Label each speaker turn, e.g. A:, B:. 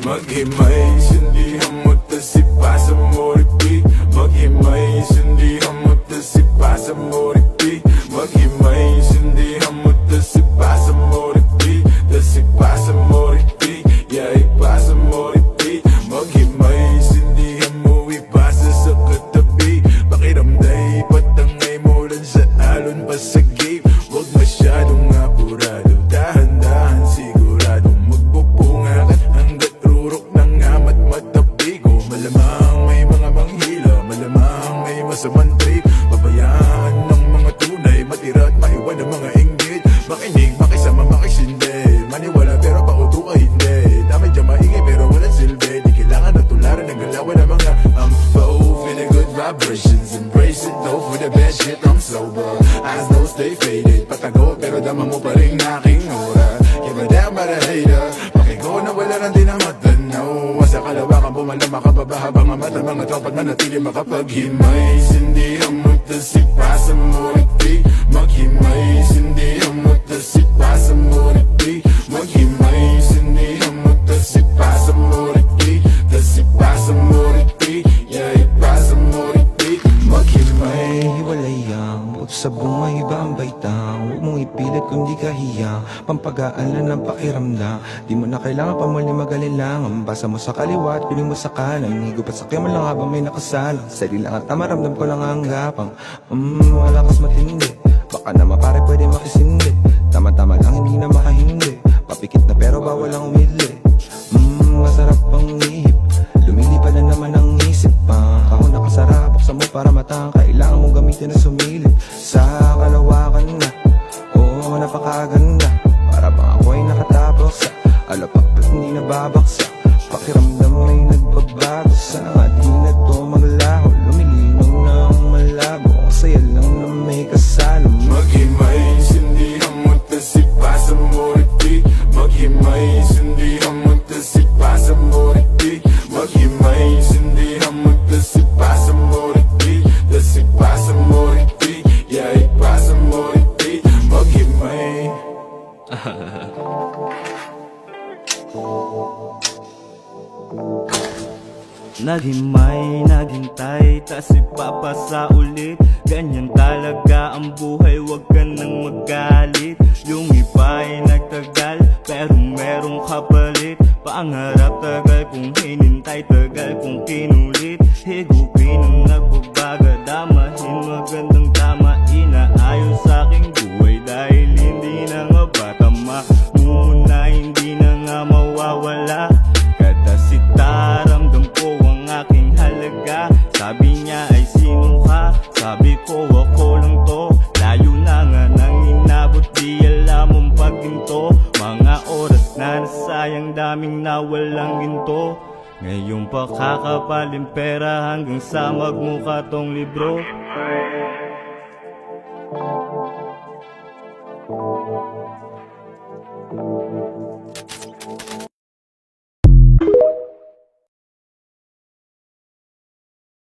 A: Maghimay, sindihan mo tas ipasa mo repeat. Maghimay, sindihan mo tas ipasa mo repeat. Maghimay, sindihan mo tas ipasa mo repeat. Tas ipasa mo repeat, yeah, ipasa mo repeat. Maghimay, sindihan mo ipasa sa katabi. Pakiramday, patangay mo lang sa alon pa sa gate. Huwag masyadong apurado, dahan-dahan siguradong magpupunga ka hanggat rurok ng amat matapigo. Malamang may mga manghila, malamang may masamang trip. Pabayaan ng mga tunay, matira at maiwan ng mga inggit. Makinig, makisama, makisindi, maniwala pero pauto ka hindi. Dami dyan maingay pero walang silbi. Di kailangan na tularan ng galawan ng mga feeling good vibrations, embrace it though for the best shit. I'm sober, eyes though stay faded. Patago pero dama mo pa rin aking aura. Give a damn about a hater. Pakigo na wala nang di na matanaw. Sa kalawakan bumalama ka pa ba habang ang mata mga tropat manatili makapaghimay. Sindihan mo tas ipasa mo repeat. Maghimay, sindihan mo tas ipasa mo repeat. Maghimay, sindihan mo tas ipasa mo repeat. Tas ipasa mo repeat, yeah, ipasa mo repeat. Maghimay,
B: Hiwalay ang buto sa bunga, iba ang baitang. Huwag mong ipilit kung di ka hiyang. Pampagaan lang ng pakiramdam. Di mo na kailangan pa muli mag-alilangan. Basa mo sa kaliwa at piling mo sa kanan. Higop at sakya mo lang habang may nakasalang. Sali lang at maramdam ko lang ang gapang. Wala kas matindi. Baka naman pare pwede makisindi. Tama-tama lang hindi na makahindi. Papikit na pero bawal ang umidli. Masarap ang ihip. Lumilipad na naman ang isip pa. Ako nakasarap, buksan mo para matang. Kailangan mong gamitin na sumilip. Sa kalawakan na, oo, napakaganda. Para bang ako ay nakatapos sa alapak at hindi nababaksa. Pakiramdam ay nagbabago. Sana nga di na to maglaho. Lumilinaw na ang malabo. Kasaya lang na may kasalo.
A: maghimay, sindihan mo tas ipasa mo repeat. Maghimay, sindihan mo tas ipasa mo repeat. Maghimay, sindihan mo tas ipasa mo repeat. Tas ipasa mo repeat, yeah, ipasa mo repeat. Maghimay.
C: Naghimay, naghintay, tas ipapasa ulit. Ganyan talaga ang buhay, wag ka nang magalit. Yung iba ay nagtagal, pero merong kapalit. Pangarap tagal kong hinintay, tagal kong kinulit. Higupin ang nagbabaga, damahin magandang tama. Inaayos sa aking buhay dahil hindi na nga ba tama. Muna hindi na nga mawawala. Katasita, ramdam ko ang aking halaga. Sabi niya ay sino ka? Sabi ko ako lang to. Layo na nga nang inabot, di alam ang pagginto. Mga oras na nasayang, daming nawalang ginto. Ngayong pakakapaling pera hanggang sa magmukha tong libro.